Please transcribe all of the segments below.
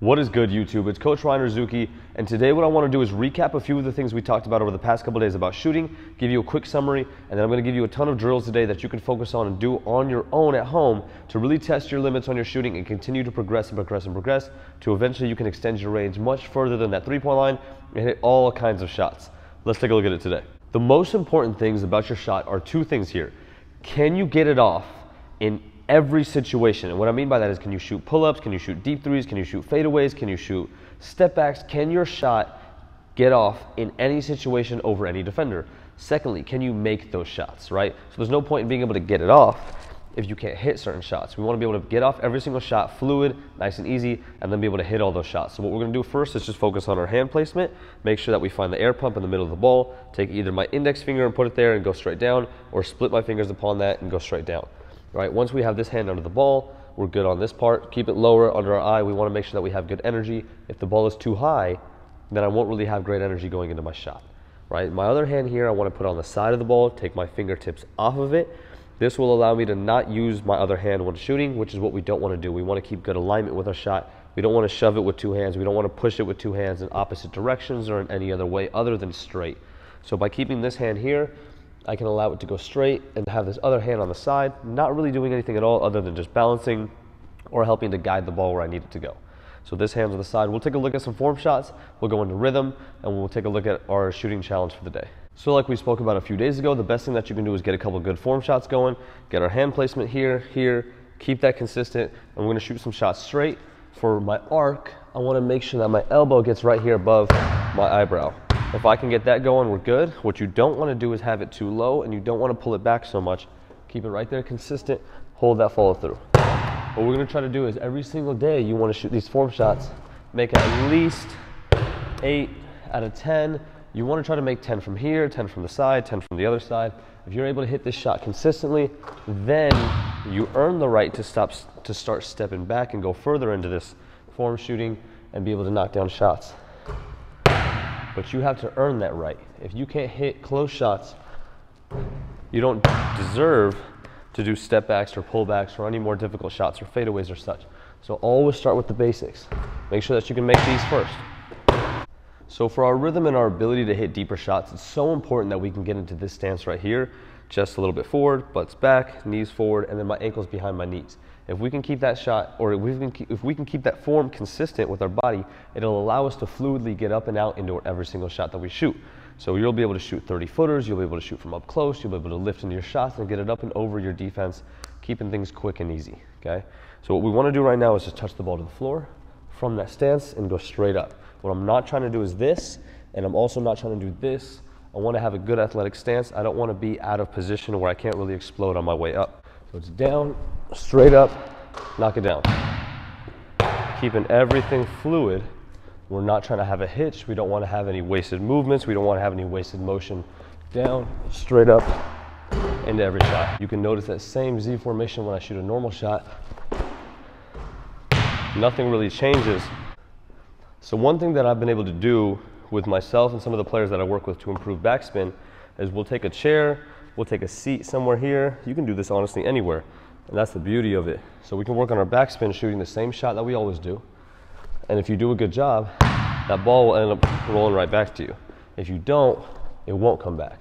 What is good, YouTube? It's Coach Ryan Rizuki, and today what I want to do is recap a few of the things we talked about over the past couple days about shooting, give you a quick summary, and then I'm going to give you a ton of drills today that you can focus on and do on your own at home to really test your limits on your shooting and continue to progress to eventually you can extend your range much further than that three-point line and hit all kinds of shots. Let's take a look at it today. The most important things about your shot are two things here. Can you get it off in every situation? And what I mean by that is, can you shoot pull-ups? Can you shoot deep threes? Can you shoot fadeaways? Can you shoot step backs? Can your shot get off in any situation over any defender? Secondly, can you make those shots, right? So there's no point in being able to get it off if you can't hit certain shots. We want to be able to get off every single shot fluid, nice and easy, and then be able to hit all those shots. So what we're going to do first is just focus on our hand placement, make sure that we find the air pump in the middle of the ball, take either my index finger and put it there and go straight down, or split my fingers upon that and go straight down. Right, once we have this hand under the ball, we're good on this part. Keep it lower under our eye. We want to make sure that we have good energy. If the ball is too high, then I won't really have great energy going into my shot. Right, my other hand here, I want to put on the side of the ball, take my fingertips off of it. This will allow me to not use my other hand when shooting, which is what we don't want to do. We want to keep good alignment with our shot. We don't want to shove it with two hands. We don't want to push it with two hands in opposite directions or in any other way other than straight. So by keeping this hand here, I can allow it to go straight and have this other hand on the side, not really doing anything at all other than just balancing or helping to guide the ball where I need it to go. So this hand's on the side. We'll take a look at some form shots, we'll go into rhythm, and we'll take a look at our shooting challenge for the day. So like we spoke about a few days ago, the best thing that you can do is get a couple good form shots going, get our hand placement here, keep that consistent, and we're gonna shoot some shots straight. For my arc, I wanna make sure that my elbow gets right here above my eyebrow. If I can get that going, we're good. What you don't want to do is have it too low, and you don't want to pull it back so much. Keep it right there consistent, hold that follow through. What we're going to try to do is every single day you want to shoot these form shots, make at least 8 out of 10. You want to try to make 10 from here, 10 from the side, 10 from the other side. If you're able to hit this shot consistently, then you earn the right to start stepping back and go further into this form shooting and be able to knock down shots. But you have to earn that right. If you can't hit close shots, you don't deserve to do step backs or pullbacks or any more difficult shots or fadeaways or such. So always start with the basics. Make sure that you can make these first. So for our rhythm and our ability to hit deeper shots, it's so important that we can get into this stance right here, chest a little bit forward, butts back, knees forward, and then my ankles behind my knees. If we can keep that shot, or if we can keep that form consistent with our body, it'll allow us to fluidly get up and out into every single shot that we shoot. So you'll be able to shoot 30 footers, you'll be able to shoot from up close, you'll be able to lift into your shots and get it up and over your defense, keeping things quick and easy, okay? So what we want to do right now is just touch the ball to the floor from that stance and go straight up. What I'm not trying to do is this, and I'm also not trying to do this. I want to have a good athletic stance. I don't want to be out of position where I can't really explode on my way up. So it's down, straight up, knock it down. Keeping everything fluid. We're not trying to have a hitch. We don't want to have any wasted movements. We don't want to have any wasted motion. Down, straight up, into every shot. You can notice that same Z formation when I shoot a normal shot. Nothing really changes. So one thing that I've been able to do with myself and some of the players that I work with to improve backspin is we'll take a chair, we'll take a seat somewhere here. You can do this honestly anywhere, and that's the beauty of it. So we can work on our backspin shooting the same shot that we always do. And if you do a good job, that ball will end up rolling right back to you. If you don't, it won't come back.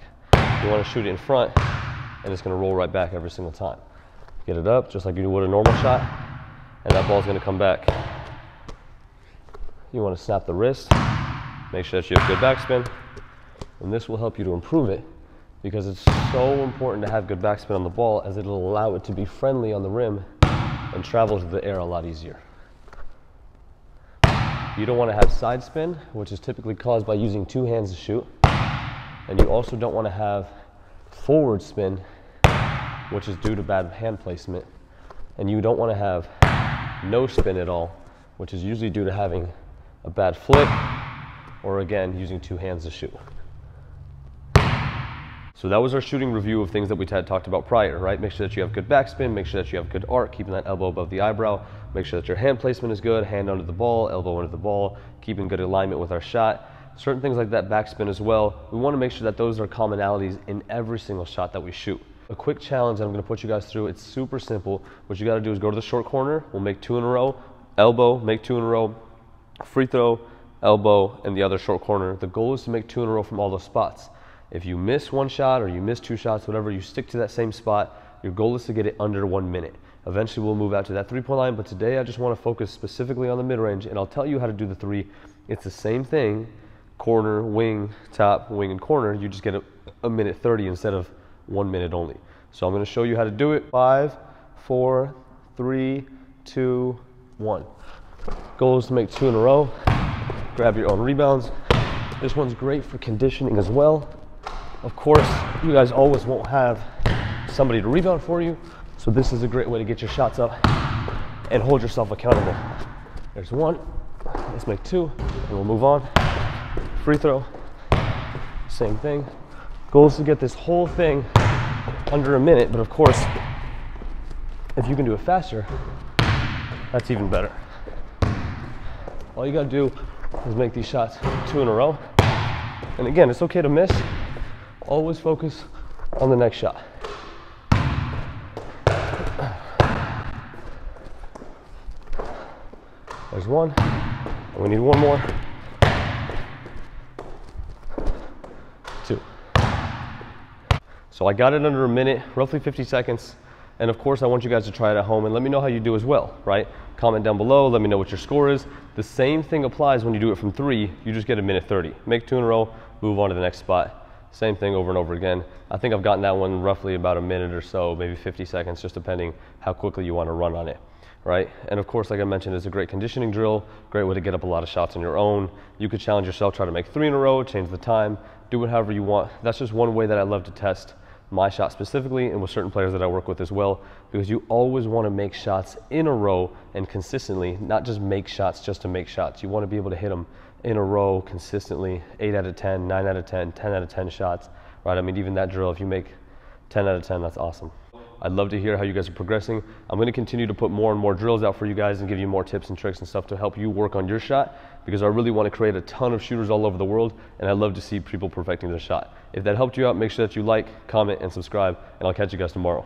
You want to shoot it in front, and it's going to roll right back every single time. Get it up just like you would a normal shot, and that ball's going to come back. You want to snap the wrist, make sure that you have good backspin, and this will help you to improve it because it's so important to have good backspin on the ball, as it'll allow it to be friendly on the rim and travel to the air a lot easier. You don't want to have side spin, which is typically caused by using two hands to shoot, and you also don't want to have forward spin, which is due to bad hand placement, and you don't want to have no spin at all, which is usually due to having a bad flip, or again, using two hands to shoot. So that was our shooting review of things that we had talked about prior, right? Make sure that you have good backspin, make sure that you have good arc, keeping that elbow above the eyebrow, make sure that your hand placement is good, hand under the ball, elbow under the ball, keeping good alignment with our shot. Certain things like that backspin as well, we want to make sure that those are commonalities in every single shot that we shoot. A quick challenge I'm going to put you guys through, it's super simple. What you got to do is go to the short corner, we'll make 2 in a row, elbow, make 2 in a row, free throw, elbow, and the other short corner. The goal is to make 2 in a row from all those spots. If you miss 1 shot or you miss 2 shots, whatever, you stick to that same spot. Your goal is to get it under 1 minute. Eventually we'll move out to that 3-point line, but today I just want to focus specifically on the mid-range, and I'll tell you how to do the 3. It's the same thing, corner, wing, top, wing, and corner. You just get a minute 30 instead of 1 minute only. So I'm going to show you how to do it. 5, 4, 3, 2, 1. Goal is to make 2 in a row. Grab your own rebounds. This one's great for conditioning as well. Of course, you guys always won't have somebody to rebound for you, so this is a great way to get your shots up and hold yourself accountable. There's 1. Let's make 2, and we'll move on. Free throw, same thing. Goal is to get this whole thing under a minute, but of course, if you can do it faster, that's even better. All you gotta do is make these shots 2 in a row. And again, it's okay to miss. Always focus on the next shot. There's 1, and we need 1 more. 2. So I got it under a minute, roughly 50 seconds. And of course, I want you guys to try it at home and let me know how you do as well, right? Comment down below, let me know what your score is. The same thing applies when you do it from 3, you just get a minute 30. Make 2 in a row, move on to the next spot. Same thing over and over again. I think I've gotten that one roughly about a minute or so, maybe 50 seconds, just depending how quickly you want to run on it, right? And of course, like I mentioned, it's a great conditioning drill, great way to get up a lot of shots on your own. You could challenge yourself, try to make 3 in a row, change the time, do it however you want. That's just one way that I love to test my shot specifically, and with certain players that I work with as well, because you always want to make shots in a row and consistently, not just make shots just to make shots. You want to be able to hit them in a row consistently, 8 out of 10, 9 out of 10, 10 out of 10 shots, right? I mean, even that drill, if you make 10 out of 10, that's awesome. I'd love to hear how you guys are progressing. I'm going to continue to put more and more drills out for you guys and give you more tips and tricks and stuff to help you work on your shot, because I really want to create a ton of shooters all over the world, and I love to see people perfecting their shot. If that helped you out, make sure that you like, comment, and subscribe, and I'll catch you guys tomorrow.